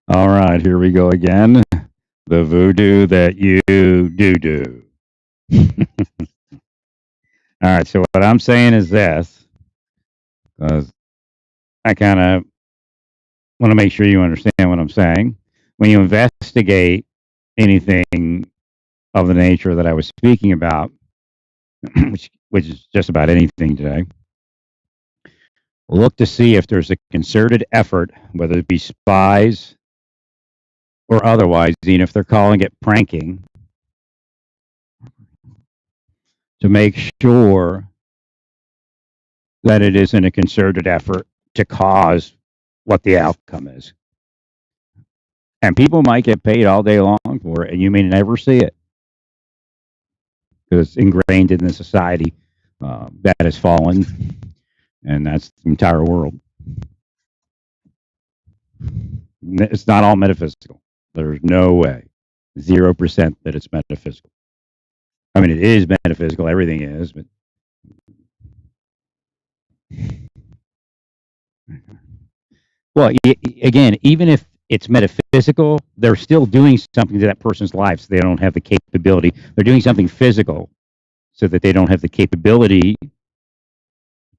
All right, here we go again. The voodoo that you do. All right, so what I'm saying is this, because I kind of want to make sure you understand what I'm saying. When you investigate anything of the nature that I was speaking about, which is just about anything today, look to see if there's a concerted effort, whether it be spies or otherwise, even if they're calling it pranking, to make sure that it isn't a concerted effort to cause what the outcome is. And people might get paid all day long for it, and you may never see it because it's ingrained in the society that has fallen, and that's the entire world. It's not all metaphysical. There's no way, 0% that it's metaphysical. I mean, it is metaphysical. Everything is, but well, again, even if it's metaphysical, they're still doing something to that person's life, so they don't have the capability. They're doing something physical, so that they don't have the capability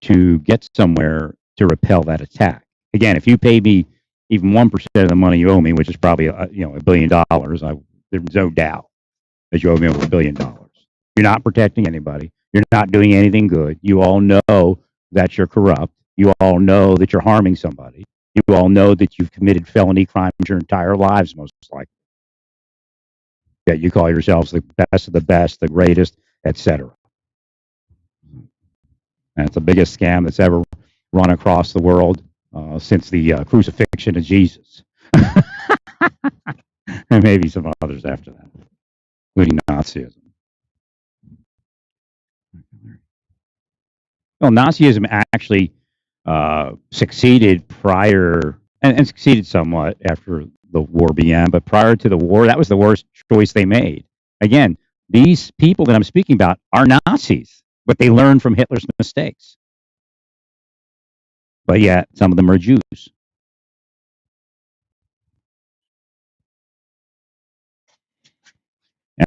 to get somewhere to repel that attack. Again, if you pay me even 1% of the money you owe me, which is probably $1 billion, there's no doubt that you owe me over $1 billion. You're not protecting anybody. You're not doing anything good. You all know that you're corrupt. You all know that you're harming somebody. You all know that you've committed felony crimes your entire lives, most likely. That you call yourselves the best of the best, the greatest, etc. And it's the biggest scam that's ever run across the world since the crucifixion of Jesus. And maybe some others after that, including Nazism. Well, Nazism actually succeeded prior, and succeeded somewhat after the war began, but prior to the war, that was the worst choice they made. Again, these people that I'm speaking about are Nazis, but they learned from Hitler's mistakes. But yet, some of them are Jews.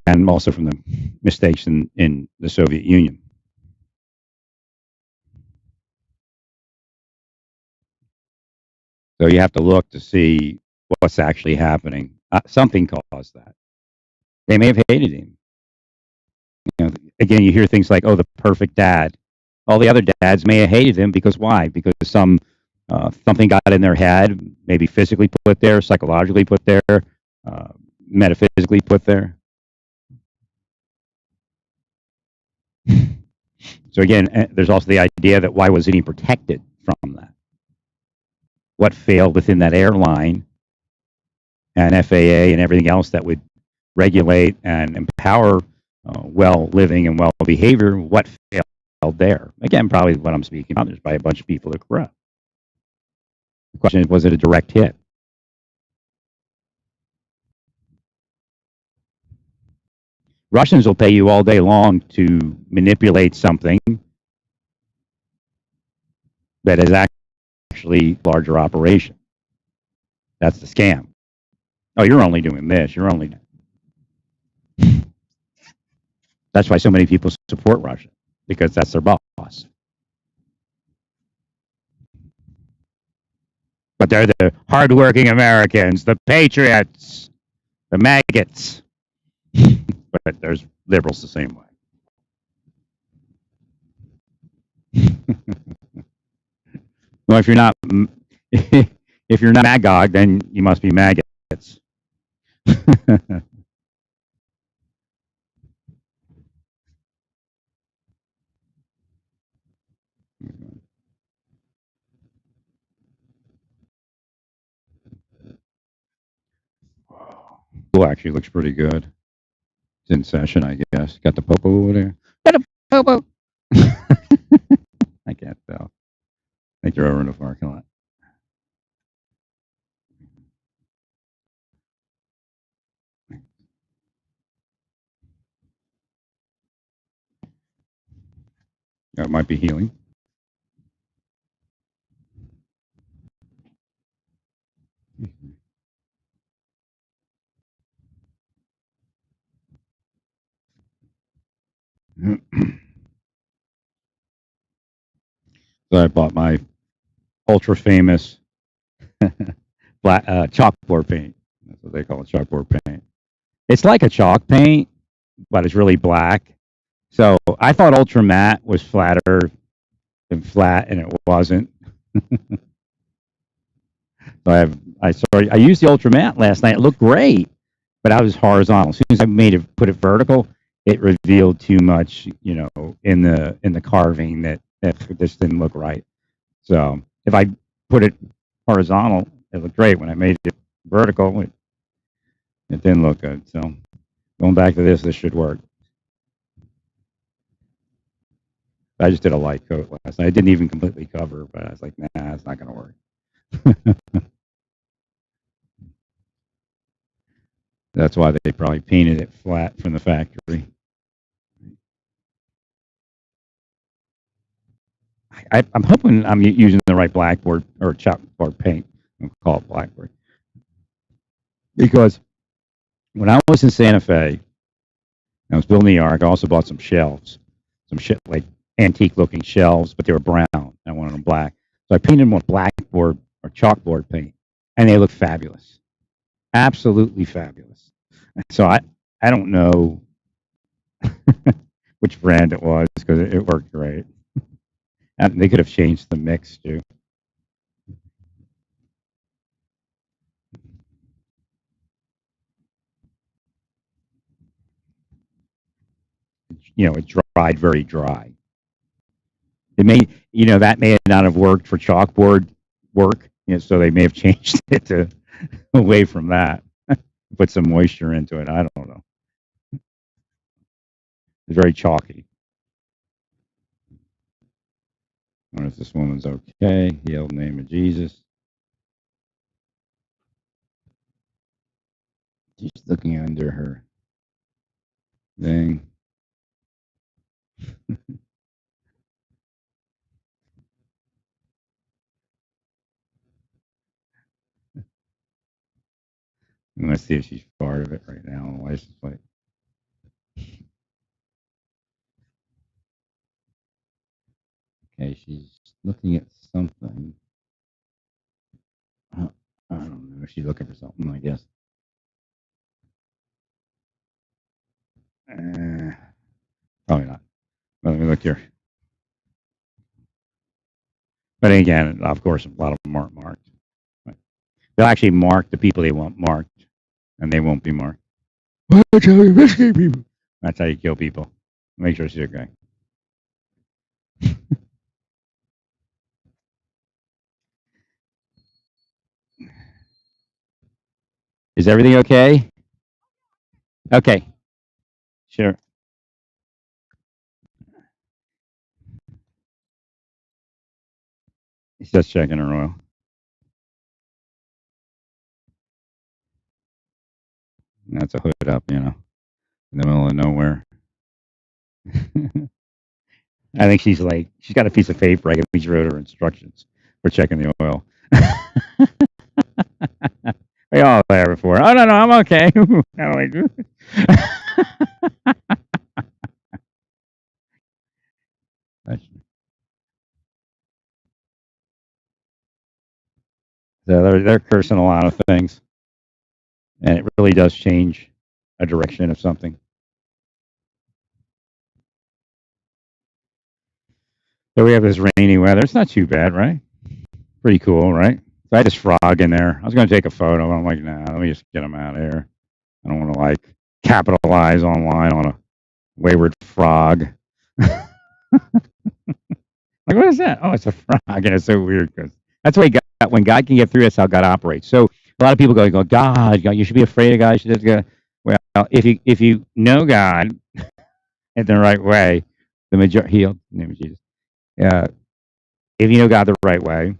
And also from the mistakes in the Soviet Union. So you have to look to see what's actually happening. Something caused that. They may have hated him. Again, you hear things like, "Oh, the perfect dad." All the other dads may have hated him because why? Because something got in their head, maybe physically put there, psychologically put there, metaphysically put there. So again, there's also the idea that why wasn't he protected from that? What failed within that airline and FAA and everything else that would regulate and empower well living and well behavior? What failed there? Again, probably what I'm speaking about. There's probably a bunch of people that are corrupt. The question is, was it a direct hit? Russians will pay you all day long to manipulate something that is actually a larger operation. That's the scam. Oh, you're only doing this. You're only. That's why so many people support Russia, because that's their boss. But they're the hardworking Americans, the patriots, the maggots. But there's liberals the same way. Well, if you're not if you're not Magog, then you must be maggots. Cool, actually looks pretty good. It's in session, I guess. Got the popo over there. Got a popo. I can't tell. I think they're over in the parking lot. That might be healing. So I bought my ultra famous black chalkboard paint. That's what they call it, chalkboard paint. It's like a chalk paint, but it's really black. So I thought ultra matte was flatter than flat, and it wasn't. So I used the ultra matte last night. It looked great, but I was horizontal. As soon as I put it vertical, it revealed too much, in the carving that this didn't look right. So if I put it horizontal, it looked great. When I made it vertical, it didn't look good. So going back to this should work. I just did a light coat last night. I didn't even completely cover, but I was like, nah, it's not going to work. That's why they probably painted it flat from the factory. I'm hoping I'm using the right blackboard or chalkboard paint. I'll call it blackboard. Because when I was in Santa Fe, I was building the Ark. I also bought some shelves, like antique looking shelves, but they were brown. I wanted them black. So I painted them with blackboard or chalkboard paint, and they look fabulous. Absolutely fabulous. So I don't know which brand it was because it worked great. And they could have changed the mix too. It dried very dry. That may not have worked for chalkboard work. So they may have changed it to away from that. Put some moisture into it. I don't know. It's very chalky. I wonder if this woman's okay. Heal in the name of Jesus. She's looking under her thing. I'm going to see if she's part of it right now on the license plate. Okay, she's looking at something. I don't know. She's looking for something, I guess. Probably not. Let me look here. But again, of course, a lot of them aren't marked. They'll actually mark the people they want marked, and they won't be marked. That's how you rescue people. That's how you kill people. Make sure she's okay. Is everything okay? Okay. Sure. He's just checking her oil. That's a hood up, in the middle of nowhere. I think she's got a piece of paper. I think she wrote her instructions for checking the oil. We all there before. Oh, no, I'm okay. How do I do it? So they're cursing a lot of things, and it really does change a direction of something. So we have this rainy weather. It's not too bad, right? Pretty cool, right? So I had this frog in there. I was going to take a photo. I'm like, nah, let me just get him out of here. I don't want to capitalize online on a wayward frog. What is that? Oh, it's a frog, and it's so weird because that's why when God can get through, that's how God operates. So a lot of people go, God, you should be afraid of God. You should just go. Well, if you know God in the right way, the majority healed in the name of Jesus. If you know God the right way,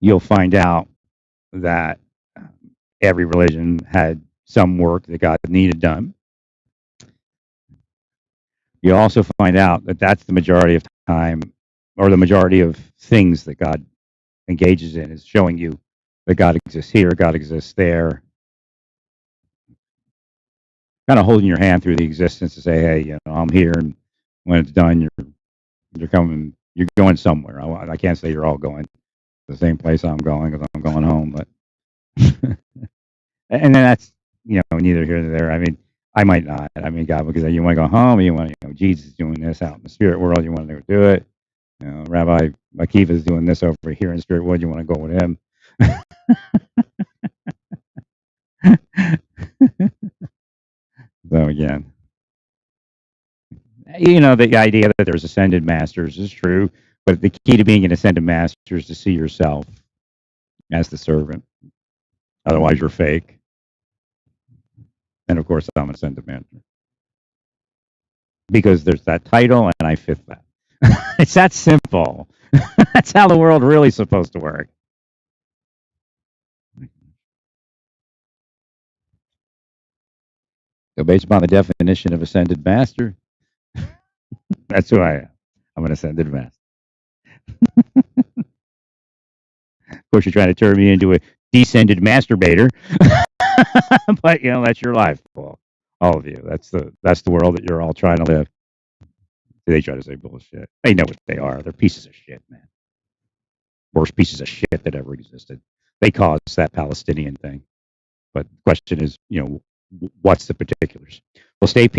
you'll find out that every religion had some work that God needed done. you also find out that that's the majority of time, or the majority of things that God engages in, is showing you that God exists here, God exists there, kind of holding your hand through the existence to say, hey, I'm here, and when it's done, you're coming, you're going somewhere. I can't say you're all going to the same place I'm going, because I'm going home, but and then that's neither here nor there. I mean, I might not. I mean, God, because you want to go home, you want Jesus is doing this out in the spirit world, you want to go do it. Rabbi Akiva is doing this over here in the spirit world, you want to go with him. So again, the idea that there's ascended masters is true, but the key to being an ascended master is to see yourself as the servant. Otherwise, you're fake. And of course, I'm an ascended master because there's that title, and I fit that. It's that simple. That's how the world really is supposed to work. So, based upon the definition of ascended master, that's who I am. I'm an ascended master. Of course, you're trying to turn me into a descended masturbator, but that's your life, Paul. All of you. That's the world that you're all trying to live. They try to say bullshit. They know what they are. They're pieces of shit, man. Worst pieces of shit that ever existed. They caused that Palestinian thing. But the question is, what's the particulars? Well, stay peaceful.